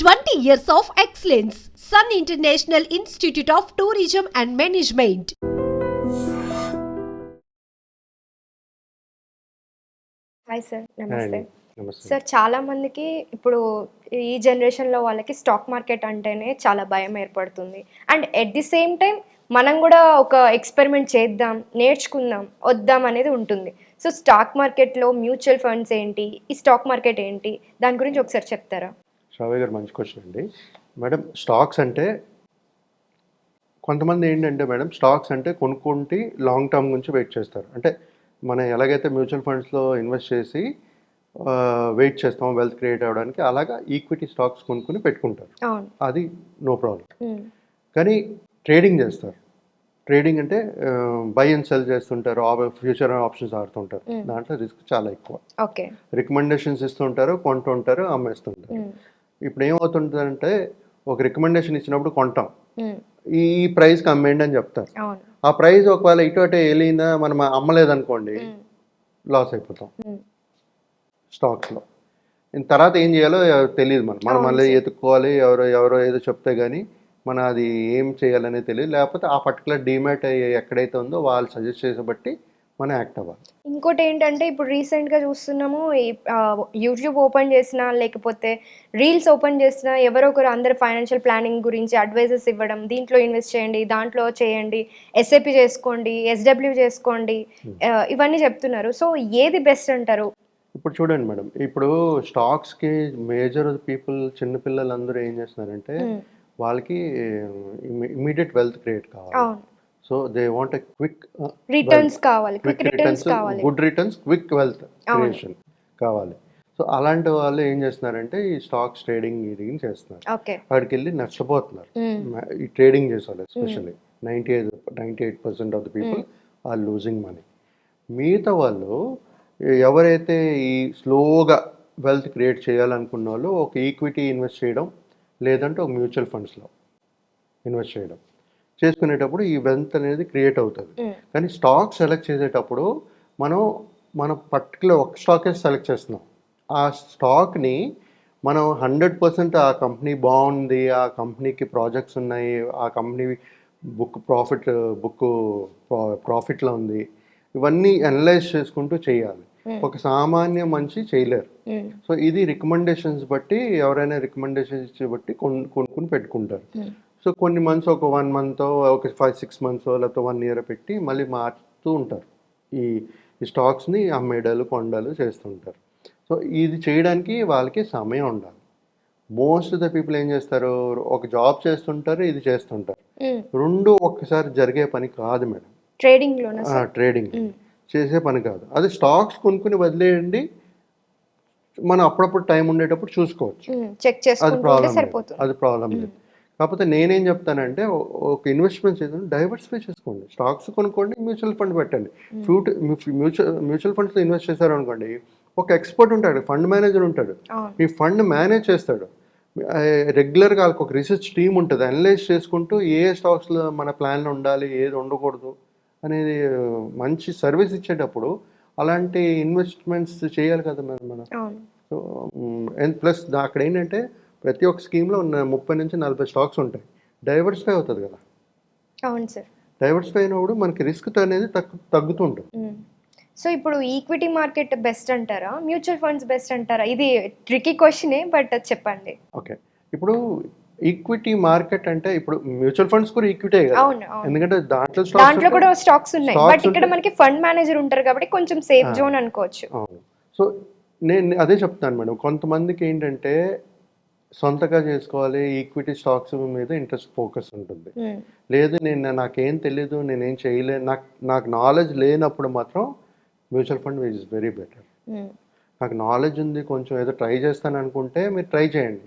20 years of excellence. Sun International Institute of Tourism and Management. Hi sir, hi నమస్తే. అండి. నమస్తే. Sir, చాలా మందికి ఇప్పుడు ఈ జనరేషన్లో వాళ్ళకి స్టాక్ మార్కెట్ అంటేనే చాలా భయం ఏర్పడుతుంది. And at the same time మనం కూడా ఒక ఎక్స్పెరిమెంట్ చేద్దాం, నేర్చుకుందాం, వద్దాం అనేది ఉంటుంది. సో స్టాక్ మార్కెట్లో మ్యూచువల్ ఫండ్స్ ఏంటి, ఈ స్టాక్ మార్కెట్ ఏంటి, దాని గురించి ఒకసారి చెప్తారా? శ్రావ్య గారు, మంచి క్వశ్చన్ అండి. మేడం, స్టాక్స్ అంటే కొంతమంది ఏంటంటే మేడం, స్టాక్స్ అంటే కొనుక్కుంటే లాంగ్ టర్మ్ గురించి వెయిట్ చేస్తారు. అంటే మనం ఎలాగైతే మ్యూచువల్ ఫండ్స్లో ఇన్వెస్ట్ చేసి వెయిట్ చేస్తాం వెల్త్ క్రియేట్ అవ్వడానికి, అలాగా ఈక్విటీ స్టాక్స్ కొనుక్కుని పెట్టుకుంటారు. అవును. అది నో ప్రాబ్లం. మ్మ్. కానీ ట్రేడింగ్ చేస్తారు. ట్రేడింగ్ అంటే బై అండ్ సెల్ చేస్తుంటారు, ఫ్యూచర్ ఆప్షన్స్ ఆడుతుంటారు. దాంట్లో రిస్క్ చాలా ఎక్కువ. ఓకే. రికమెండేషన్స్ ఇస్తుంటారు, కొంటుంటారు, అమ్మేస్తుంటారు. మ్మ్. ఇప్పుడు ఏమవుతుంటుందంటే, ఒక రికమెండేషన్ ఇచ్చినప్పుడు కొంటాం, మ్మ్. ఈ ప్రైస్కి అమ్మేయండి అని చెప్తారు. అవును. ఆ ప్రైస్ ఒకవేళ ఇటు అటే వెళ్ళినా మనం అమ్మలేదనుకోండి, మ్మ్. లాస్ అయిపోతాం మ్మ్. స్టాక్స్లో. తర్వాత ఏం చేయాలో తెలియదు. మనం అవును మళ్ళీ సార్. ఎత్తుక్కోవాలి, ఎవరో ఏదో చెప్తే కానీ మనం అది ఏం చేయాలనే తెలియదు. లేకపోతే ఆ పర్టికులర్ డీమ్యాట్ ఎక్కడైతే ఉందో వాళ్ళు సజెస్ట్ చేసే బట్టి మనం యాక్ట్ అవ్వాలి. ఇంకోటి ఏంటంటే, ఇప్పుడు రీసెంట్గా చూస్తున్నాము, ఈ యూట్యూబ్ ఓపెన్ చేసినా లేకపోతే రీల్స్ ఓపెన్ చేసినా ఎవరో ఒకరు అందరు ఫైనాన్షియల్ ప్లానింగ్ గురించి అడ్వైజెస్ ఇవ్వడం, దీంట్లో ఇన్వెస్ట్ చేయండి, దాంట్లో చేయండి, ఎస్ఐపి చేసుకోండి, ఎస్డబ్ల్యూ చేసుకోండి, ఇవన్నీ చెప్తున్నారు. సో ఏది బెస్ట్ అంటారు? ఇప్పుడు చూడండి మేడం, ఇప్పుడు స్టాక్స్కి మేజర్ పీపుల్, చిన్నపిల్లలందరూ ఏం చేస్తున్నారంటే, మ్మ్. వాళ్ళకి ఇమీడియట్ వెల్త్ క్రియేట్ కావాలి. అవును. So they want a quick returns కావాలి, క్విక్ రిటర్న్స్ కావాలి. Good returns, quick wealth creation కావాలి. సో అలాంటి వాళ్ళు ఏం చేస్తున్నారంటే, ఈ స్టాక్స్ ట్రేడింగ్ చేస్తున్నారు. ఓకే. వాడికి వెళ్ళి నష్టపోతున్నారు. మ్మ్. ఈ ట్రేడింగ్ చేసేవాళ్ళు especially 98% of the people are losing money. మిగతా వాళ్ళు ఎవరైతే ఈ స్లోగా వెల్త్ క్రియేట్ చేయాలనుకున్న వాళ్ళు ఒక ఈక్విటీ ఇన్వెస్ట్ చేయడం, లేదంటే ఒక మ్యూచువల్ ఫండ్స్లో ఇన్వెస్ట్ చేయడం చేసుకునేటప్పుడు ఈ వెల్త్ అనేది క్రియేట్ అవుతుంది. మ్మ్. కానీ స్టాక్ సెలెక్ట్ చేసేటప్పుడు మనం పర్టికులర్ ఒక స్టాకే సెలెక్ట్ చేస్తున్నాం. ఆ స్టాక్ని మనం 100% ఆ కంపెనీ బాగుంది, ఆ కంపెనీకి ప్రాజెక్ట్స్ ఉన్నాయి, ఆ కంపెనీ ప్రాఫిట్లో ఉంది, ఇవన్నీ అనలైజ్ చేసుకుంటూ చేయాలి. ఒక సామాన్య మనిషి చేయలేరు. మ్మ్. సో ఇది రికమెండేషన్స్ బట్టి, ఎవరైనా రికమెండేషన్స్ బట్టి కొనుక్కుని పెట్టుకుంటారు. మ్మ్. సో కొన్ని మంత్స్, ఒక 1 month, ఒక 5-6 months, లేకపోతే 1 year పెట్టి మళ్ళీ మార్చుతూ ఉంటారు. ఈ స్టాక్స్ని అమ్మేడాలు, కొండాలు చేస్తుంటారు. సో ఇది చేయడానికి వాళ్ళకి సమయం ఉండాలి. మోస్ట్ ఆఫ్ ద పీపుల్ ఏం చేస్తారు, ఒక జాబ్ చేస్తుంటారు, ఇది చేస్తుంటారు. మ్మ్. రెండు ఒక్కసారి జరిగే పని కాదు మేడం. ట్రేడింగ్లోనా సార్? ట్రేడింగ్ మ్మ్. చేసే పని కాదు. అది స్టాక్స్ కొనుక్కుని వదిలేయండి, మనం అప్పుడప్పుడు టైం ఉండేటప్పుడు చూసుకోవచ్చు. చెక్ అది చేసుకుంటే ప్రాబ్లం లేదు. సరిపోతుంది. అది ప్రాబ్లం లేదు. కాకపోతే నేనేం చెప్తానంటే, ఒక ఇన్వెస్ట్మెంట్ చేద్దాం, డైవర్సిఫై చేసుకోండి. స్టాక్స్ కొనుక్కోండి, మ్యూచువల్ ఫండ్ పెట్టండి. మ్యూచువల్ ఫండ్స్లో ఇన్వెస్ట్ చేశారు అనుకోండి, ఒక ఎక్స్పర్ట్ ఉంటాడు, ఫండ్ మేనేజర్ ఉంటాడు, అవును. మీ ఫండ్ మేనేజ్ చేస్తాడు. రెగ్యులర్గా వాళ్ళకి ఒక రీసెర్చ్ టీమ్ ఉంటుంది, అనలైజ్ చేసుకుంటూ ఏ స్టాక్స్లో మన ప్లాన్లో ఉండాలి, ఏది ఉండకూడదు అనేది మంచి సర్వీస్ ఇచ్చేటప్పుడు అలాంటి ఇన్వెస్ట్మెంట్స్ చేయాలి కదా మనం. అవును. సో ప్లస్ అక్కడ ఏంటంటే, ప్రతి ఒక్క స్కీమ్లో ఉన్న 30 నుంచి 40 స్టాక్స్ ఉంటాయి. డైవర్సిఫై అవుతుంది కదా. అవును సార్. డైవర్సిఫై అయినప్పుడు మనకి రిస్క్ అనేది తగ్గుతూ ఉంటుంది. సో ఇప్పుడు ఈక్విటీ మార్కెట్ బెస్ట్ అంటారా, మ్యూచువల్ ఫండ్స్ బెస్ట్ అంటారా? ఇది ట్రికీ క్వశ్చనే, బట్ చెప్పండి. ఓకే. ఇప్పుడు ఈక్విటీ మార్కెట్ అంటే, ఇప్పుడు మ్యూచువల్ ఫండ్స్ కూడా ఈక్విటీ కదా. అవును, అవును. ఎందుకంటే దాంట్లో కూడా స్టాక్స్ ఉన్నాయి, stocks బట్ ఇక్కడ మనకి ఫండ్ మేనేజర్ ఉంటారు కాబట్టి కొంచెం సేఫ్ జోన్ అనుకోవచ్చు. అవును. సో నేను అదే చెప్తాను మేడం, కొంతమందికి ఏంటంటే సొంతగా చేసుకోవాలి, ఈక్విటీ స్టాక్స్ మీద ఇంట్రెస్ట్ ఫోకస్ ఉంటుంది. లేదు, నాకేం తెలీదు, నేనేం చేయలేను, నాకు నాలెడ్జ్ లేనప్పుడు మాత్రం mutual fund is very better. నాకు నాలెడ్జ్ ఉంది, కొంచెం ఏదో ట్రై చేస్తాను అనుకుంటే మీరు ట్రై చేయండి.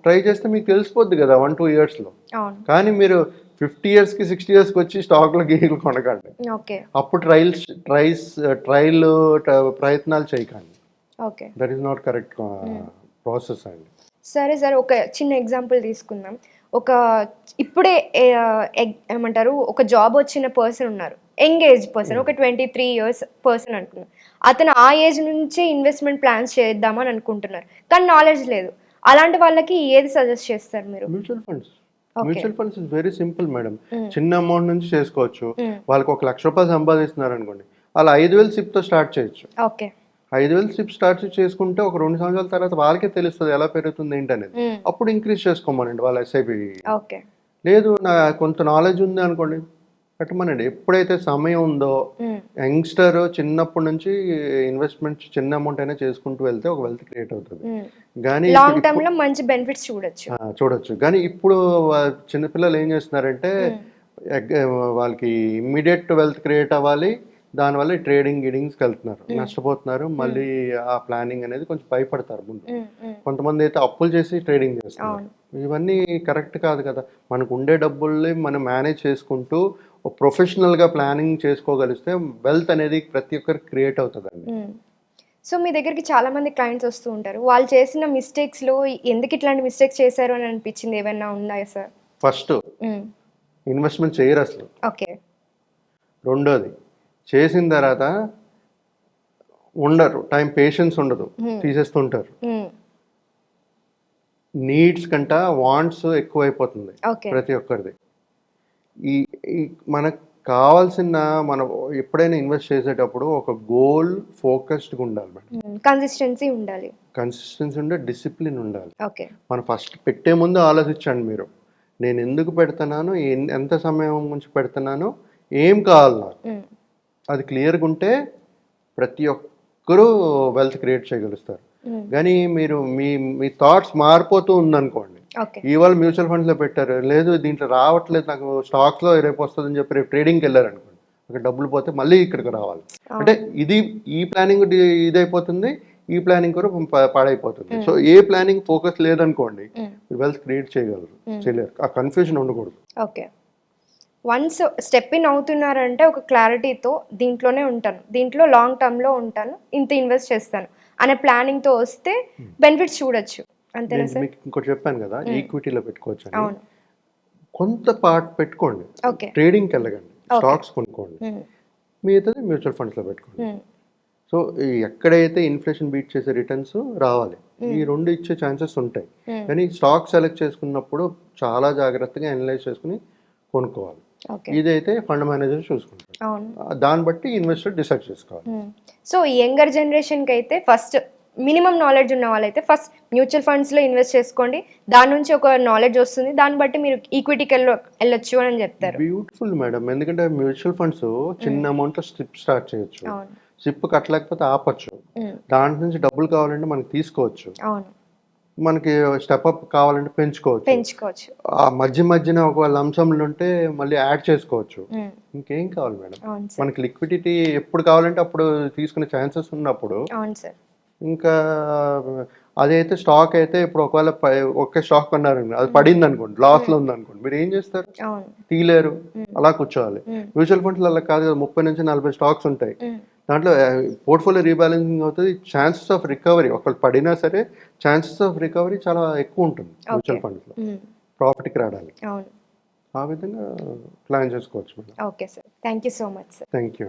ట్రై చేస్తే మీకు తెలిసిపోద్ది కదా 1-2 yearsలో. అవును. కానీ మీరు 50 yearsకి 60 yearsకి వచ్చి స్టాక్లో గీలు కొనకండి. ఓకే. అప్పుడు ట్రయల్ ప్రయత్నాలు చేయకండి. Okay. That is not correct process అండి. సరే సార్, ఒక చిన్న ఎగ్జాంపుల్ తీసుకుందాం. ఇప్పుడే ఏమంటారు, ఒక జాబ్ వచ్చిన పర్సన్ ఉన్నారు, యంగ్ ఏజ్ పర్సన్, ఒక 23 years పర్సన్ అనుకున్నాం. అతను ఆ ఏజ్ నుంచే ఇన్వెస్ట్మెంట్ ప్లాన్స్ చేద్దామని అనుకుంటున్నారు, కానీ నాలెడ్జ్ లేదు. అలాంటి వాళ్ళకి ఏది సజెస్ట్ చేస్తారు మీరు? Mutual funds. Okay. Mutual funds is very simple madam. మ్మ్. చిన్న అమౌంట్ నుంచి చేసుకోవచ్చు. మ్మ్. వాళ్ళకి ₹1,00,000 సంపాదిస్తున్నారు అనుకోండి, అలా 5,000 సిప్తో స్టార్ట్ చేయొచ్చు. ఓకే. 5,000 సిప్ స్టార్ట్ చేసుకుంటే ఒక 2 సంవత్సరాల తర్వాత వాళ్ళకే తెలుస్తుంది ఎలా పెరుగుతుంది ఏంటనేది. మ్మ్. అప్పుడు ఇంక్రీజ్ చేసుకోమనండి వాళ్ళ ఎస్ఐపి. ఓకే. లేదు నా కొంత నాలెడ్జ్ ఉంది అనుకోండి, పెట్టమనండి. ఎప్పుడైతే సమయం ఉందో మ్మ్. యంగ్స్టర్ చిన్నప్పటి నుంచి ఇన్వెస్ట్మెంట్ చిన్న అమౌంట్ అయినా చేసుకుంటూ వెళ్తే ఒక వెల్త్ క్రియేట్ అవుతుంది. మ్మ్. కానీ లాంగ్ టర్మ్ లో మంచి బెనిఫిట్స్ చూడొచ్చు. చూడొచ్చు. కానీ ఇప్పుడు చిన్నపిల్లలు ఏం చేస్తున్నారంటే వాళ్ళకి ఇమ్మీడియట్ వెల్త్ క్రియేట్ అవ్వాలి, దానివల్ల ట్రేడింగ్ గిడింగ్స్కి వెళ్తున్నారు, నష్టపోతున్నారు. మళ్ళీ ఆ ప్లానింగ్ అనేది కొంచెం భయపడతారు ముందు. కొంతమంది అయితే అప్పులు చేసి ట్రేడింగ్ చేస్తున్నారు. ఇవన్నీ కరెక్ట్ కాదు కదా. మనకు ఉండే డబ్బుల్ని మనం మేనేజ్ చేసుకుంటూ ప్రొఫెషనల్గా ప్లానింగ్ చేసుకోగలిస్తే వెల్త్ అనేది ప్రతి ఒక్కరికి క్రియేట్ అవుతుందండి. సో మీ దగ్గరికి చాలా మంది క్లయింట్స్ వస్తూ ఉంటారు. వాళ్ళు చేసిన మిస్టేక్స్ లో ఎందుకు ఇట్లాంటి మిస్టేక్స్ చేశారు అని అనిపించింది ఏమైనా ఉందా సార్? ఫస్ట్ ఇన్వెస్ట్మెంట్ చేయరు అసలు. ఓకే. రెండోది చేసిన తర్వాత ఉండరు, టైం పేషెన్స్ ఉండదు, తీసేస్తుంటారు. నీడ్స్ కంట వాంట్స్ ఎక్కువైపోతుంది ఓకే. ప్రతి ఒక్కరిది. ఈ ఈ మనకు కావాల్సిన మనం ఎప్పుడైనా ఇన్వెస్ట్ చేసేటప్పుడు ఒక గోల్ ఫోకస్డ్గా ఉండాలి మేడం. కన్సిస్టెన్సీ ఉండాలి. కన్సిస్టెన్సీ ఉండే డిసిప్లిన్ ఉండాలి. ఓకే. మనం ఫస్ట్ పెట్టే ముందు ఆలోచించండి మీరు, నేను ఎందుకు పెడుతున్నాను, ఎంత సమయం నుంచి పెడుతున్నాను, ఏం కావాలి నాకు, అది క్లియర్గా ఉంటే ప్రతి ఒక్కరూ వెల్త్ క్రియేట్ చేయగలుగుతారు. కానీ మీరు మీ థాట్స్ మారిపోతూ ఉందనుకోండి, ఓకే. ఇవాళ మ్యూచువల్ ఫండ్స్లో పెట్టారు, లేదు దీంట్లో రావట్లేదు నాకు, స్టాక్స్లో రేపు వస్తుందని చెప్పి రేపు ట్రేడింగ్కి వెళ్ళారు అనుకోండి, అక్కడ డబ్బులు పోతే మళ్ళీ ఇక్కడికి రావాలి. అంటే ఈ ప్లానింగ్ ఇదైపోతుంది, ఈ ప్లానింగ్ కూడా పాడైపోతుంది. సో ఏ ప్లానింగ్ ఫోకస్ లేదనుకోండి వెల్త్ క్రియేట్ చేయలేరు. ఆ కన్ఫ్యూజన్ ఉండకూడదు. ఓకే. వన్స్ స్టెప్ ఇన్ అవుతున్నారంటే ఒక క్లారిటీతో దీంట్లోనే ఉంటాను, దీంట్లో లాంగ్ టర్మ్లో ఉంటాను, ఇంత ఇన్వెస్ట్ చేస్తాను అనే ప్లానింగ్తో వస్తే బెనిఫిట్స్ చూడొచ్చు. అంతేనా సార్? మీకు ఇంకోటి చెప్పాను కదా, ఈక్విటీలో పెట్టుకోవచ్చు అని. అవును. కొంత పార్ట్ పెట్టుకోండి, ఓకే. ట్రేడింగ్కి వెళ్ళకండి, స్టాక్స్ కొనుక్కోండి, మిగతాది మ్యూచువల్ ఫండ్స్లో పెట్టుకోండి. సో ఎక్కడైతే ఇన్ఫ్లేషన్ బీట్ చేసే రిటర్న్స్ రావాలి, ఈ రెండు ఇచ్చే ఛాన్సెస్ ఉంటాయి. కానీ స్టాక్ సెలెక్ట్ చేసుకున్నప్పుడు చాలా జాగ్రత్తగా అనలైజ్ చేసుకుని కొనుక్కోవాలి. ఇదైతే ఫండ్ మేనేజర్ చూసుకుంటారు, దాన్ని బట్టి ఇన్వెస్టర్ డిసైడ్ చేసుకోవాలి. సో యంగర్ జనరేషన్కి అయితే ఫస్ట్ మినిమం నాలెడ్జ్ ఉన్న వాళ్ళైతే ఫస్ట్ మ్యూచువల్ ఫండ్స్లో ఇన్వెస్ట్ చేసుకోండి, దాని నుంచి ఒక నాలెడ్జ్ వస్తుంది, దాన్ని బట్టి మీరు ఈక్విటీకి వెళ్ళొచ్చు అని చెప్తారు. Beautiful madam. ఎందుకంటే మ్యూచువల్ ఫండ్స్ చిన్న అమౌంట్లో స్ట్రిప్ స్టార్ట్ చేయొచ్చు, స్ట్రిప్ కట్టలేకపోతే ఆపచ్చు, దాంట్ నుంచి డబ్బులు కావాలంటే మనకి తీసుకోవచ్చు, మనకి స్టెప్ అప్ కావాలంటే పెంచుకోవచ్చు. ఆ మధ్యన ఒకవేళ అంశంలు ఉంటే మళ్ళీ యాడ్ చేసుకోవచ్చు. ఇంకేం కావాలి మేడం, మనకి లిక్విడిటీ ఎప్పుడు కావాలంటే అప్పుడు తీసుకునే ఛాన్సెస్ ఉన్నప్పుడు. ఇంకా అదైతే స్టాక్ అయితే ఇప్పుడు ఒకవేళ ఒకే స్టాక్ కొన్నారు, అది పడింది అనుకోండి, లాస్ లో ఉంది అనుకోండి, మీరు ఏం చేస్తారు? తీయలేరు, అలా కూర్చోవాలి. మ్యూచువల్ ఫండ్స్ అలా కాదు కదా, 30 నుంచి 40 స్టాక్స్ ఉంటాయి, దాంట్లో పోర్ట్ఫోలియో రీబ్యాలెన్సింగ్ అవుతుంది, ఛాన్సెస్ ఆఫ్ రికవరీ ఒకవేళ పడినా సరే ఛాన్సెస్ ఆఫ్ రికవరీ చాలా ఎక్కువ ఉంటుంది మ్యూచువల్ ఫండ్స్లో ప్రాఫిట్కి రావడానికి. ఆ విధంగా ప్లాన్ చేసుకోవచ్చు madam. Okay sir, thank you so much sir. Thank you.